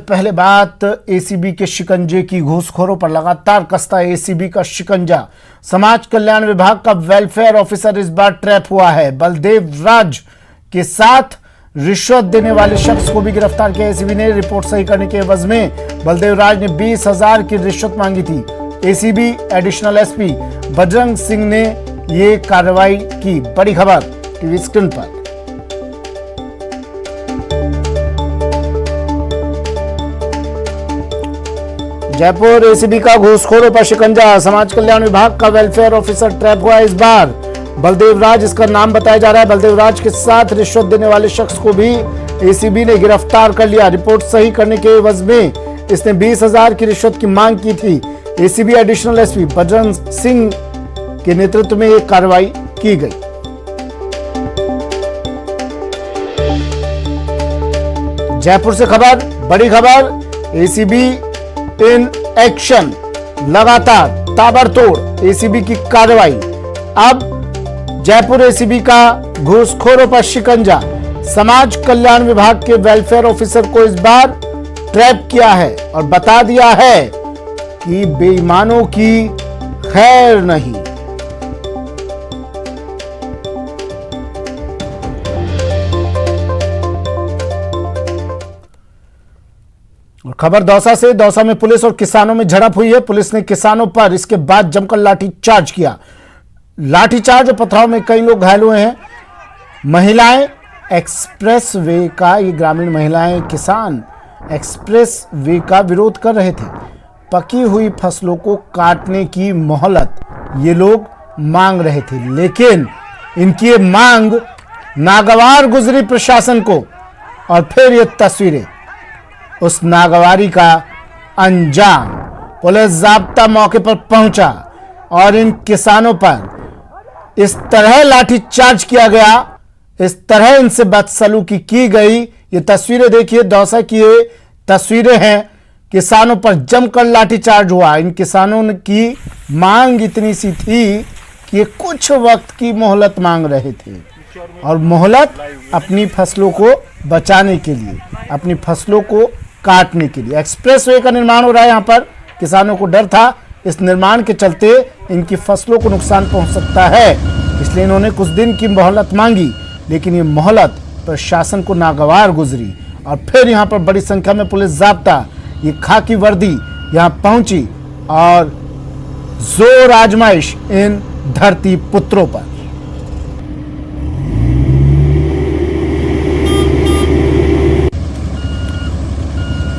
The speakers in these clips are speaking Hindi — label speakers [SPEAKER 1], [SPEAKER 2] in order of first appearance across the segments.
[SPEAKER 1] पहले बात एसीबी के शिकंजे की। घूसखोरों पर लगातार कसता एसीबी का शिकंजा। समाज कल्याण विभाग का वेलफेयर ऑफिसर इस बार ट्रैप हुआ है। बलदेव राज के साथ रिश्वत देने वाले शख्स को भी गिरफ्तार किया। एसीबी ने रिपोर्ट सही करने के एवज में बलदेव राज ने 20,000 की रिश्वत मांगी थी। ACB additional SP Bajrang Singh ने ये कार्रवाई की। बड़ी खबर टीवी स्क्रीन पर। जयपुर एसीबी का घूसखोरों पर शिकंजा। समाज कल्याण विभाग का वेलफेयर ऑफिसर ट्रैप हुआ इस बार। बलदेव राज इसका नाम बताया जा रहा है। बलदेव राज के साथ रिश्वत देने वाले शख्स को भी एसीबी ने गिरफ्तार कर लिया। रिपोर्ट सही करने के एवज में इसने 20,000 की रिश्वत की मांग की थी। ACB additional SP Bajrang Singh के नेतृत्व में एक कार्रवाई की गई। जयपुर से खबर, बड़ी खबर। एसीबी इन एक्शन, लगातार ताबड़तोड़ एसीबी की कार्रवाई। अब जयपुर एसीबी का घूसखोरों पर शिकंजा। समाज कल्याण विभाग के वेलफेयर ऑफिसर को इस बार ट्रैप किया है और बता दिया है कि बेईमानों की खैर नहीं। खबर दौसा से। दौसा में पुलिस और किसानों में झड़प हुई है। पुलिस ने किसानों पर इसके बाद जमकर लाठीचार्ज किया। लाठीचार्ज और पथराव में कई लोग घायल हुए हैं। महिलाएं एक्सप्रेस वे का, ये ग्रामीण महिलाएं किसान एक्सप्रेस वे का विरोध कर रहे थे। पकी हुई फसलों को काटने की मोहलत ये लोग मांग रहे थे, लेकिन इनकी ये मांग नागवार गुजरी प्रशासन को। और फिर ये तस्वीरें उस नागवारी का अंजाम। पुलिस जाब्ता मौके पर पहुंचा और इन किसानों पर इस तरह लाठीचार्ज किया गया, इस तरह इनसे बदसलूकी की गई। ये तस्वीरें देखिए, दौसा की ये तस्वीरें हैं। किसानों पर जमकर लाठीचार्ज हुआ। इन किसानों की मांग इतनी सी थी कि ये कुछ वक्त की मोहलत मांग रहे थे, और मोहलत अपनी फसलों को बचाने के लिए, अपनी फसलों को काटने के लिए। एक्सप्रेसवे का निर्माण हो रहा है यहाँ पर। किसानों को डर था इस निर्माण के चलते इनकी फसलों को नुकसान पहुंच सकता है, इसलिए इन्होंने कुछ दिन की मोहलत मांगी, लेकिन ये मोहलत प्रशासन को नागवार गुजरी। और फिर यहाँ पर बड़ी संख्या में पुलिस जाब्ता, ये खाकी वर्दी यहाँ पहुंची और जोर आजमाइश इन धरती पुत्रों पर।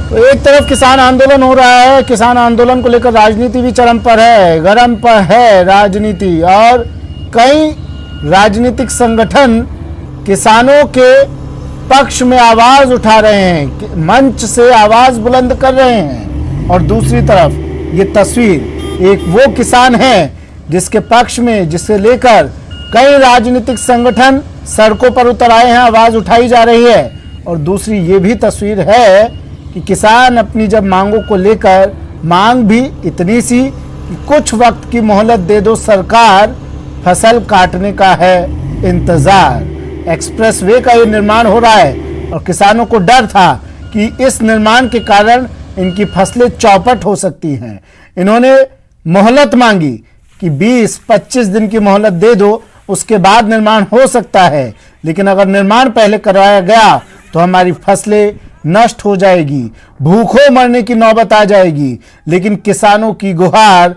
[SPEAKER 1] तो एक तरफ किसान आंदोलन हो रहा है। किसान आंदोलन को लेकर राजनीति भी चरम पर है, गरम पर है राजनीति, और कई राजनीतिक संगठन किसानों के पक्ष में आवाज उठा रहे हैं, मंच से आवाज बुलंद कर रहे हैं। और दूसरी तरफ ये तस्वीर एक वो किसान है जिसके पक्ष में, जिसे लेकर कई राजनीतिक संगठन सड़कों पर उतर आए हैं, आवाज उठाई जा रही है। और दूसरी ये भी तस्वीर है कि किसान अपनी जब मांगों को लेकर, मांग भी इतनी सी कि कुछ वक्त की मोहलत दे दो सरकार, फसल काटने का है इंतजार। एक्सप्रेसवे का ये निर्माण हो रहा है और किसानों को डर था कि इस निर्माण के कारण इनकी फसलें चौपट हो सकती हैं। इन्होंने मोहलत मांगी कि 20-25 दिन की मोहलत दे दो, उसके बाद निर्माण हो सकता है, लेकिन अगर निर्माण पहले करवाया गया तो हमारी फसलें नष्ट हो जाएगी, भूखों मरने की नौबत आ जाएगी। लेकिन किसानों की गुहार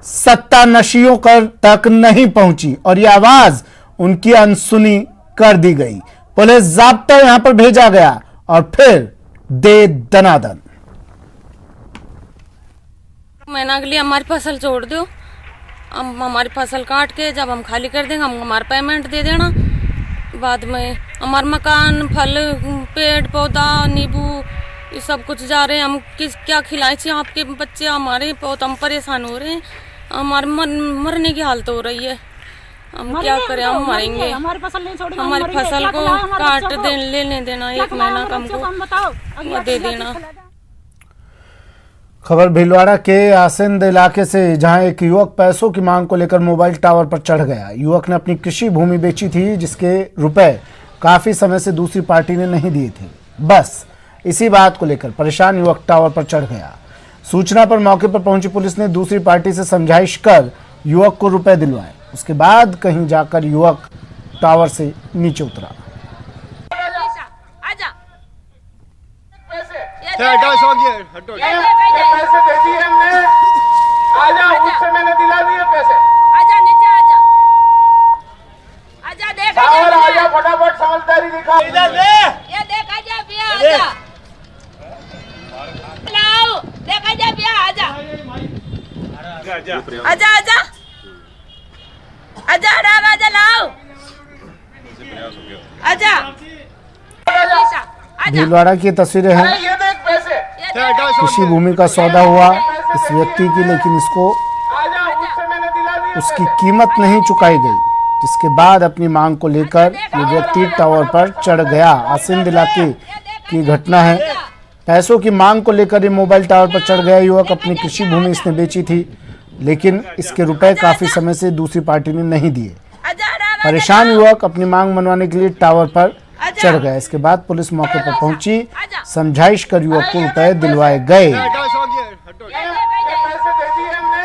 [SPEAKER 1] सत्तानशियों तक नहीं पहुंची और यह आवाज उनकी अनसुनी कर दी गई। पुलिस जाब्ता यहां पर भेजा गया और फिर दे दनादन।
[SPEAKER 2] महीना के लिए हमारी फसल छोड़ दो, हम हमारी फसल काट के जब हम खाली कर देंगे, हम हमारा पेमेंट दे देना। बाद में हमारा मकान, फल, पेड़ पौधा, नींबू, ये सब कुछ जा रहे हैं। हम क्या खिलाएं चाहिए आपके बच्चे, हमारे बहुत हम परेशान हो रहे हैं। हमारे मरने की हालत हो रही है। हम क्या करें, हम मरेंगे। हमारी फसल को काट लेने देना, 1 महीना का हमको दे देना।
[SPEAKER 1] खबर भीलवाड़ा के आसिंद इलाके से, जहां एक युवक पैसों की मांग को लेकर मोबाइल टावर पर चढ़ गया। युवक ने अपनी कृषि भूमि बेची थी, जिसके रुपए काफी समय से दूसरी पार्टी ने नहीं दिए थे। बस इसी बात को लेकर परेशान युवक टावर पर चढ़ गया। सूचना पर मौके पर पहुंची पुलिस ने दूसरी पार्टी से समझाइश कर युवक को रुपए दिलवाए। उसके बाद कहीं जाकर युवक टावर से नीचे उतरा।
[SPEAKER 3] पैसे दे दिए हमने, आजा, उससे मैंने दिला दिए पैसे।
[SPEAKER 4] आजा नीचे आजा, आजा देख
[SPEAKER 3] सावर आजा, फटाफट समझदारी दिखा। इधर ले,
[SPEAKER 4] ये देख आजा भैया, आजा लाओ, देख आजा भैया, आजा आजा आजा आजा राग आजा लाओ, आजा
[SPEAKER 1] भीलवाड़ा की तस्वीरें हैं।
[SPEAKER 3] ये देख पैसे,
[SPEAKER 1] कृषि भूमि का सौदा हुआ इस व्यक्ति की, लेकिन इसको
[SPEAKER 3] आजा, उससे मैंने दिला दिए।
[SPEAKER 1] उसकी कीमत नहीं चुकाई गई, जिसके बाद अपनी मांग को लेकर ये व्यक्ति टावर पर चढ़ गया। आसिंद इलाके की घटना है। पैसों की मांग को लेकर ये मोबाइल टावर पर चढ़ गया युवक। अपनी कृषि भूमि इसने बेची थी, लेकिन इसके रुपए काफी समय से दूसरी पार्टी ने नहीं दिए। परेशान युवक अपनी मांग मनवाने के लिए टावर पर चढ़ गया। इसके बाद पुलिस मौके पर पहुंची, समझाइश कर युवक को रुपए दिलवाए गए।
[SPEAKER 3] पैसे दे दिए हमने,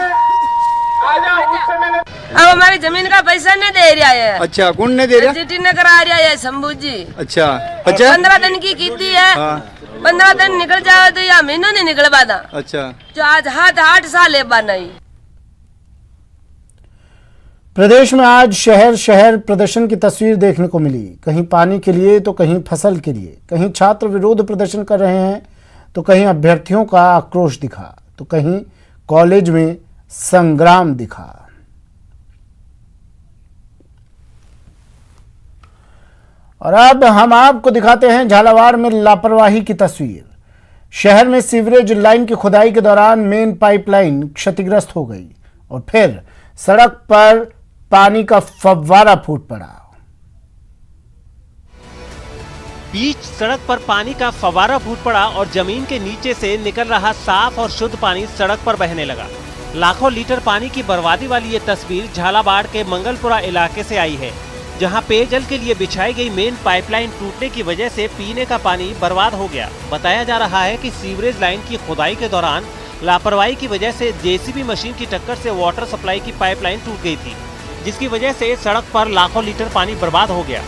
[SPEAKER 3] आजा, उससे मैंने।
[SPEAKER 4] अब हमारी जमीन का पैसा नहीं दे रहा है।
[SPEAKER 5] अच्छा, कौन नहीं दे रहा?
[SPEAKER 4] जीटी ने करा रहा है शंभू जी।
[SPEAKER 5] अच्छा अच्छा
[SPEAKER 4] 15 दिन की कीती है। 15 दिन निकल जाए तो या महीना नहीं निकल पाता।
[SPEAKER 5] अच्छा,
[SPEAKER 4] जो आज 8 साल है नहीं।
[SPEAKER 1] प्रदेश में आज शहर शहर प्रदर्शन की तस्वीर देखने को मिली। कहीं पानी के लिए तो कहीं फसल के लिए। कहीं छात्र विरोध प्रदर्शन कर रहे हैं तो कहीं अभ्यर्थियों का आक्रोश दिखा, तो कहीं कॉलेज में संग्राम दिखा। और अब हम आपको दिखाते हैं झालावाड़ में लापरवाही की तस्वीर। शहर में सीवरेज लाइन की खुदाई के दौरान मेन पाइपलाइन क्षतिग्रस्त हो गई और फिर सड़क पर पानी का फव्वारा फूट पड़ा।
[SPEAKER 6] बीच सड़क पर पानी का फव्वारा फूट पड़ा और जमीन के नीचे से निकल रहा साफ और शुद्ध पानी सड़क पर बहने लगा। लाखों लीटर पानी की बर्बादी वाली ये तस्वीर झालावाड़ के मंगलपुरा इलाके से आई है, जहां पेयजल के लिए बिछाई गई मेन पाइपलाइन टूटने की वजह से पीने का पानी बर्बाद हो गया। बताया जा रहा है कि सीवरेज लाइन की खुदाई के दौरान लापरवाही की वजह से जेसीबी मशीन की टक्कर से वाटर सप्लाई की पाइपलाइन टूट गई थी, जिसकी वजह से सड़क पर लाखों लीटर पानी बर्बाद हो गया।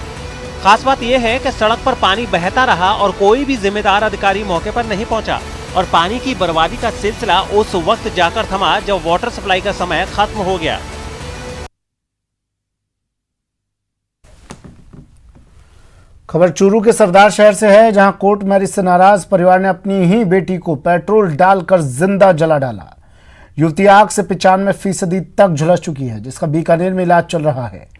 [SPEAKER 6] खास बात यह है कि सड़क पर पानी बहता रहा और कोई भी जिम्मेदार अधिकारी मौके पर नहीं पहुंचा और पानी की बर्बादी का सिलसिला उस वक्त जाकर थमा जब वाटर सप्लाई का समय खत्म हो गया।
[SPEAKER 1] खबर चूरू के सरदार शहर से है, जहां कोर्ट मैरिज से नाराज परिवार ने अपनी ही बेटी को पेट्रोल डालकर जिंदा जला डाला। युवती आग से 95% तक झुलस चुकी है, जिसका बीकानेर में इलाज चल रहा है।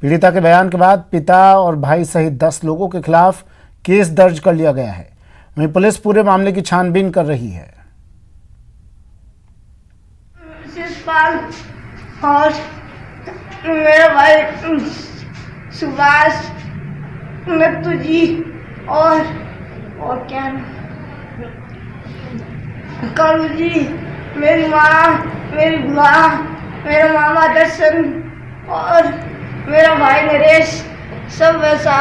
[SPEAKER 1] पीड़िता के बयान के बाद पिता और भाई सहित 10 लोगों के खिलाफ केस दर्ज कर लिया गया है। वहीं पुलिस पूरे मामले की छानबीन कर रही है।
[SPEAKER 7] और मेरा भाई सुभाष, नत्तू जी और क्या करू जी, मेरी माँ, मेरी बुआ, मेरा मामा दर्शन और मेरा भाई नरेश, सब वैसा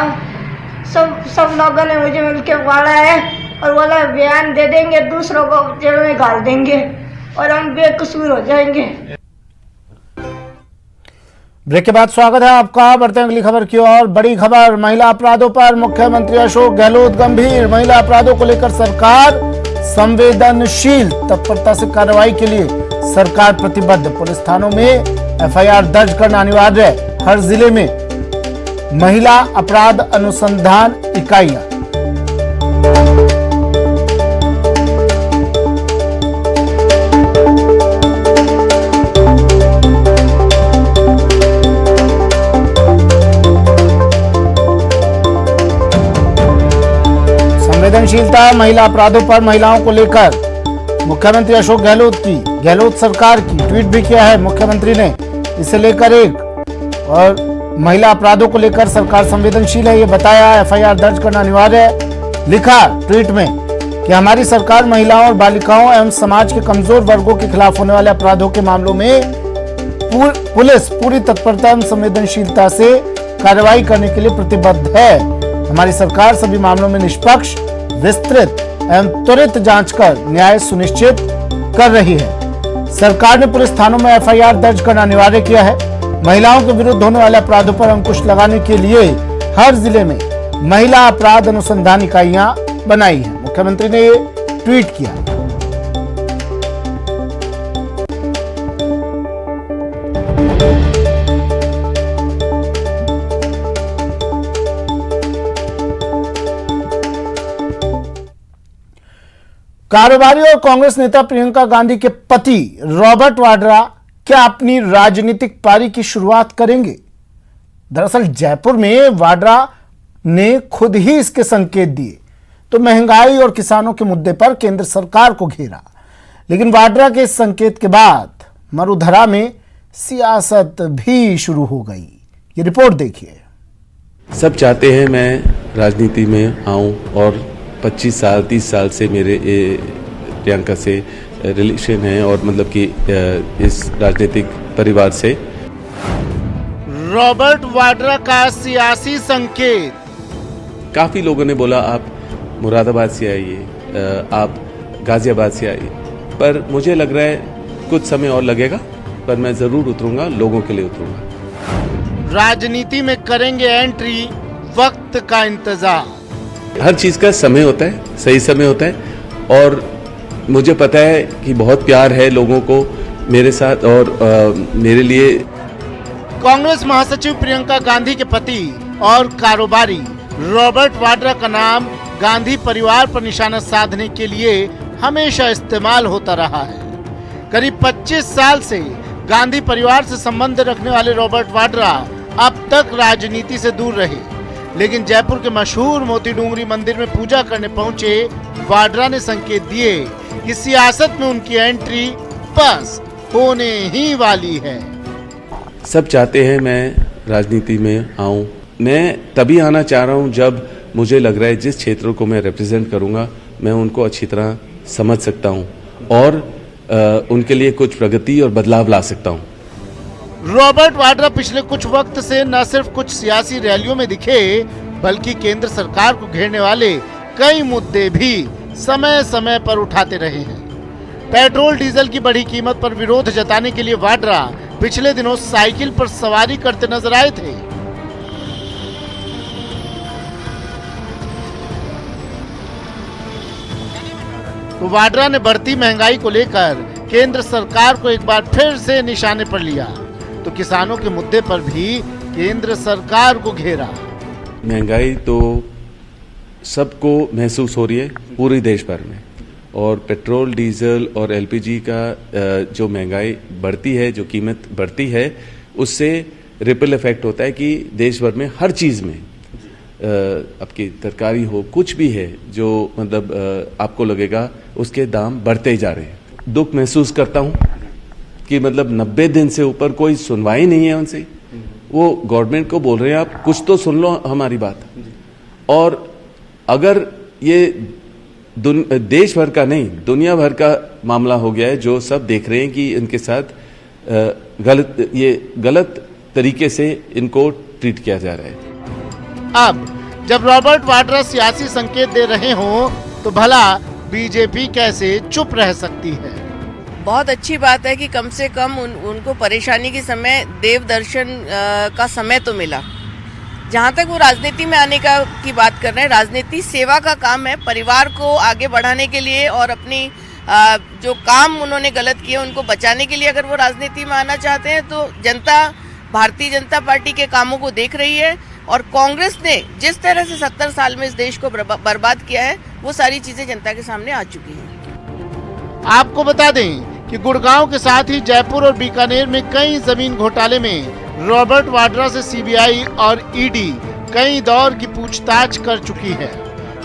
[SPEAKER 7] सब लोगों ने मुझे मिलके मारा है और बोला बयान दे देंगे, दूसरों को जेल में डाल देंगे और हम बेकसूर हो जाएंगे।
[SPEAKER 1] ब्रेक के बाद स्वागत है आपका। बढ़ते हैं अगली खबर की ओर। बड़ी खबर, महिला अपराधों पर मुख्यमंत्री अशोक गहलोत गंभीर। महिला अपराधों को लेकर सरकार संवेदनशील, तत्परता से कार्रवाई के लिए सरकार प्रतिबद्ध। पुलिस थानों में एफआईआर दर्ज करना अनिवार्य। हर जिले में महिला अपराध अनुसंधान इकाइयां। संवेदनशीलता, महिला अपराधों पर महिलाओं को लेकर मुख्यमंत्री अशोक गहलोत सरकार की ट्वीट भी किया है मुख्यमंत्री ने। इसे लेकर और महिला अपराधों को लेकर सरकार संवेदनशील है, ये बताया। एफआईआर दर्ज करना अनिवार्य है। लिखा ट्वीट में कि हमारी सरकार महिलाओं और बालिकाओं एवं समाज के कमजोर वर्गों के खिलाफ होने वाले अपराधों के मामलों में पुलिस पूरी तत्परता एवं संवेदनशीलता से कार्रवाई करने के लिए प्रतिबद्ध है। हमारी सरकार सभी मामलों में निष्पक्ष, विस्तृत एवं त्वरित जांच कर न्याय सुनिश्चित कर रही है। सरकार ने पुलिस थानों में एफआईआर दर्ज करना अनिवार्य किया है। महिलाओं के विरुद्ध होने वाले अपराधों पर अंकुश लगाने के लिए हर जिले में महिला अपराध अनुसंधान इकाइयां बनाई है। मुख्यमंत्री ने ये ट्वीट किया। कारोबारी और कांग्रेस नेता प्रियंका गांधी के पति रॉबर्ट वाड्रा क्या अपनी राजनीतिक पारी की शुरुआत करेंगे? दरअसल जयपुर में वाड्रा ने खुद ही इसके संकेत दिए तो महंगाई और किसानों के मुद्दे पर केंद्र सरकार को घेरा। लेकिन वाड्रा के इस संकेत के बाद मरुधरा में सियासत भी शुरू हो गई। ये रिपोर्ट देखिए।
[SPEAKER 8] सब चाहते हैं मैं राजनीति में आऊं और 25 साल 30 साल से मेरे प्रियंका से रिलेशन है और मतलब कि इस राजनीतिक परिवार से।
[SPEAKER 1] रॉबर्ट वाड्रा का सियासी संकेत।
[SPEAKER 8] काफ़ी लोगों ने बोला आप मुरादाबाद से आइए, आप गाजियाबाद से आइए, पर मुझे लग रहा है कुछ समय और लगेगा, पर मैं ज़रूर उतरूंगा, लोगों के लिए उतरूंगा।
[SPEAKER 1] राजनीति में करेंगे एंट्री, वक्त का इंतजार।
[SPEAKER 8] हर चीज़ का समय होता है, सही समय होता है और मुझे पता है कि बहुत प्यार है लोगों को मेरे साथ और मेरे लिए।
[SPEAKER 1] कांग्रेस महासचिव प्रियंका गांधी के पति और कारोबारी रॉबर्ट वाड्रा का नाम गांधी परिवार पर निशाना साधने के लिए हमेशा इस्तेमाल होता रहा है। करीब 25 साल से गांधी परिवार से संबंध रखने वाले रॉबर्ट वाड्रा अब तक राजनीति से दूर रहे, लेकिन जयपुर के मशहूर मोती डूंगरी मंदिर में पूजा करने पहुंचे वाड्रा ने संकेत दिए कि सियासत में उनकी एंट्री बस होने ही वाली है।
[SPEAKER 8] सब चाहते हैं मैं राजनीति में आऊं। मैं तभी आना चाह रहा हूं जब मुझे लग रहा है जिस क्षेत्रों को मैं रिप्रेजेंट करूंगा मैं उनको अच्छी तरह समझ सकता हूं और उनके लिए कुछ प्रगति और बदलाव ला सकता हूं।
[SPEAKER 1] रॉबर्ट वाड्रा पिछले कुछ वक्त से न सिर्फ कुछ सियासी रैलियों में दिखे, बल्कि केंद्र सरकार को घेरने वाले कई मुद्दे भी समय समय पर उठाते रहे हैं। पेट्रोल डीजल की बढ़ी कीमत पर विरोध जताने के लिए वाड्रा पिछले दिनों साइकिल पर सवारी करते नजर आए थे। तो वाड्रा ने बढ़ती महंगाई को लेकर केंद्र सरकार को एक बार फिर से निशाने पर लिया, तो किसानों के मुद्दे पर भी केंद्र सरकार को घेरा।
[SPEAKER 8] महंगाई तो सबको महसूस हो रही है पूरे देश भर में, और पेट्रोल डीजल और एलपीजी का जो महंगाई बढ़ती है, जो कीमत बढ़ती है, उससे रिपल इफेक्ट होता है कि देश भर में हर चीज़ में आपकी तरकारी हो, कुछ भी है जो मतलब आपको लगेगा उसके दाम बढ़ते ही जा रहे हैं। दुख महसूस करता हूँ कि मतलब 90 दिन से ऊपर कोई सुनवाई नहीं है उनसे। वो गवर्नमेंट को बोल रहे हैं आप कुछ तो सुन लो हमारी बात। और अगर ये देश भर का नहीं दुनिया भर का मामला हो गया है, जो सब देख रहे हैं कि इनके साथ गलत तरीके से इनको ट्रीट किया जा रहा है।
[SPEAKER 1] अब जब रॉबर्ट वाड्रा सियासी संकेत दे रहे हों तो भला बीजेपी कैसे चुप रह सकती है?
[SPEAKER 4] बहुत अच्छी बात है कि कम से कम उनको परेशानी के समय देव दर्शन का समय तो मिला। जहाँ तक वो राजनीति में आने की बात कर रहे हैं, राजनीति सेवा का काम है, परिवार को आगे बढ़ाने के लिए और अपनी जो काम उन्होंने गलत किए उनको बचाने के लिए अगर वो राजनीति में आना चाहते हैं तो जनता भारतीय जनता पार्टी के कामों को देख रही है। और कांग्रेस ने जिस तरह से 70 साल में इस देश को बर्बाद किया है, वो सारी चीजें जनता के सामने आ चुकी हैं।
[SPEAKER 1] आपको बता दें कि गुड़गांव के साथ ही जयपुर और बीकानेर में कई जमीन घोटाले में रॉबर्ट वाड्रा से सीबीआई और ईडी कई दौर की पूछताछ कर चुकी है।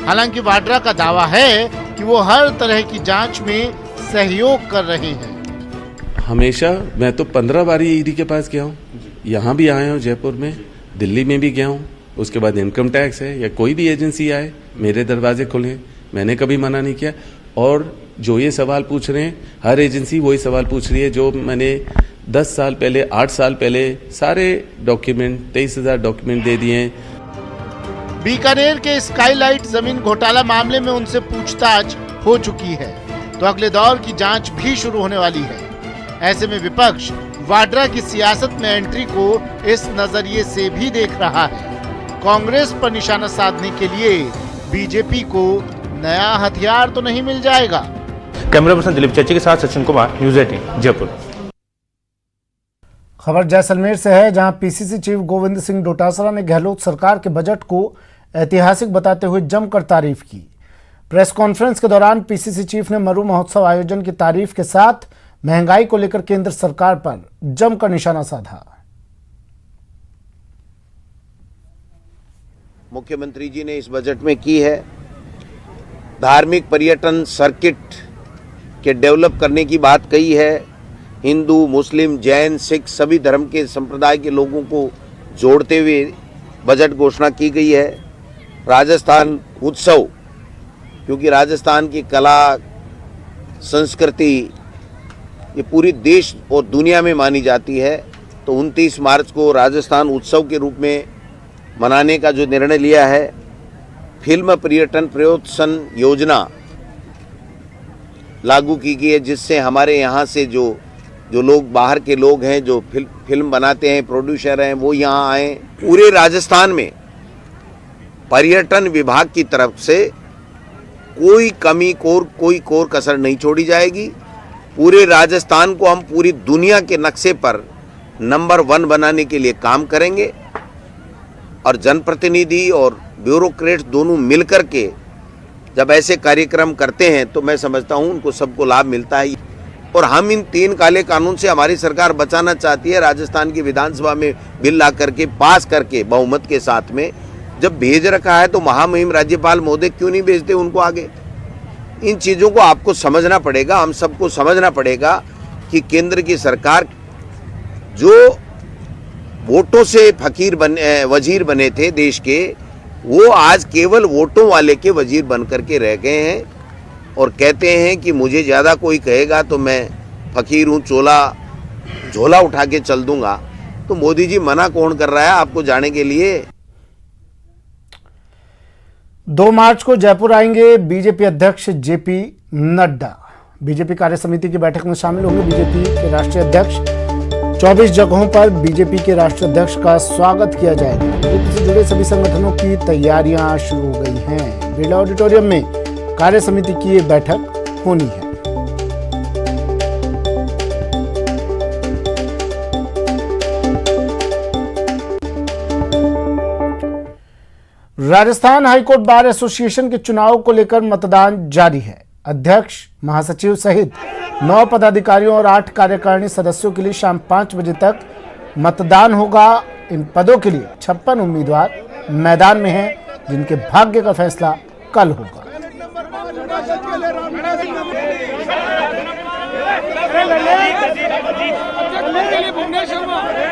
[SPEAKER 1] हालांकि वाड्रा का दावा है कि वो हर तरह की जांच में सहयोग कर रहे हैं।
[SPEAKER 8] हमेशा मैं तो 15 बारी ईडी के पास गया हूँ, यहाँ भी आया हूँ, जयपुर में, दिल्ली में भी गया हूँ। उसके बाद इनकम टैक्स है या कोई भी एजेंसी आए, मेरे दरवाजे खुले, मैंने कभी मना नहीं किया। और जो ये सवाल पूछ रहे हैं, हर एजेंसी वही सवाल पूछ रही है जो मैंने 10 साल पहले 8 साल पहले सारे डॉक्यूमेंट 23,000 डॉक्यूमेंट दे दिए हैं।
[SPEAKER 1] बीकानेर के स्काईलाइट जमीन घोटाला मामले में उनसे पूछताछ हो चुकी है, तो अगले दौर की जांच भी शुरू होने वाली है। ऐसे में विपक्ष वाड्रा की सियासत में एंट्री को इस नजरिए से भी देख रहा है। कांग्रेस पर निशाना साधने के लिए बीजेपी को नया हथियार तो नहीं मिल जाएगा।
[SPEAKER 9] कैमरा पर्सन दिलीप चच्ची के साथ सचिन कुमार, न्यूज़ 18 जयपुर।
[SPEAKER 1] खबर जैसलमेर से है, जहां पीसीसी चीफ गोविंद सिंह डोटासरा ने गहलोत सरकार के बजट को ऐतिहासिक बताते हुए जमकर तारीफ की। प्रेस कॉन्फ्रेंस के दौरान पीसीसी चीफ ने मरु महोत्सव आयोजन की तारीफ के साथ महंगाई को लेकर केंद्र सरकार पर जमकर निशाना साधा।
[SPEAKER 10] मुख्यमंत्री जी ने इस बजट में की है, धार्मिक पर्यटन सर्किट के डेवलप करने की बात कही है। हिंदू, मुस्लिम, जैन, सिख सभी धर्म के संप्रदाय के लोगों को जोड़ते हुए बजट घोषणा की गई है। राजस्थान उत्सव, क्योंकि राजस्थान की कला संस्कृति ये पूरी देश और दुनिया में मानी जाती है, तो 29 मार्च को राजस्थान उत्सव के रूप में मनाने का जो निर्णय लिया है। फिल्म पर्यटन प्रोत्साहन योजना लागू की गई है, जिससे हमारे यहाँ से जो लोग बाहर के लोग हैं, जो फिल्म बनाते हैं, प्रोड्यूसर हैं, वो यहाँ आए। पूरे राजस्थान में पर्यटन विभाग की तरफ से कोई कमी कोई कोर कसर नहीं छोड़ी जाएगी। पूरे राजस्थान को हम पूरी दुनिया के नक्शे पर नंबर 1 बनाने के लिए काम करेंगे, और जनप्रतिनिधि और ब्यूरोक्रेट्स दोनों मिलकर के जब ऐसे कार्यक्रम करते हैं तो मैं समझता हूं उनको सबको लाभ मिलता है। और हम इन 3 काले कानून से हमारी सरकार बचाना चाहती है। राजस्थान की विधानसभा में बिल ला करके पास करके बहुमत के साथ में जब भेज रखा है, तो महामहिम राज्यपाल महोदय क्यों नहीं भेजते उनको आगे? इन चीज़ों को आपको समझना पड़ेगा, हम सबको समझना पड़ेगा कि केंद्र की सरकार जो वोटों से वजीर बने थे देश के, वो आज केवल वोटों वाले के वजीर बन करके रह गए हैं, और कहते हैं कि मुझे ज़्यादा कोई कहेगा तो मैं फकीर हूँ, झोला उठा के चल दूंगा। तो मोदी जी मना कौन कर रहा है आपको जाने के लिए?
[SPEAKER 1] 2 मार्च को जयपुर आएंगे बीजेपी अध्यक्ष जेपी नड्डा। बीजेपी कार्य समिति की बैठक में शामिल होंगे बीजेपी के राष्ट्रीय अध्यक्ष। 24 जगहों पर बीजेपी के राष्ट्रीय अध्यक्ष का स्वागत किया जाएगा। बीजेपी से जुड़े सभी संगठनों की तैयारियां शुरू हो गई हैं। बिरला ऑडिटोरियम में कार्य समिति की ये बैठक होनी है। राजस्थान हाईकोर्ट बार एसोसिएशन के चुनाव को लेकर मतदान जारी है। अध्यक्ष, महासचिव सहित 9 पदाधिकारियों और 8 कार्यकारिणी सदस्यों के लिए शाम 5 बजे तक मतदान होगा। इन पदों के लिए 56 उम्मीदवार मैदान में हैं, जिनके भाग्य का फैसला कल होगा।
[SPEAKER 3] भुवनेश्वर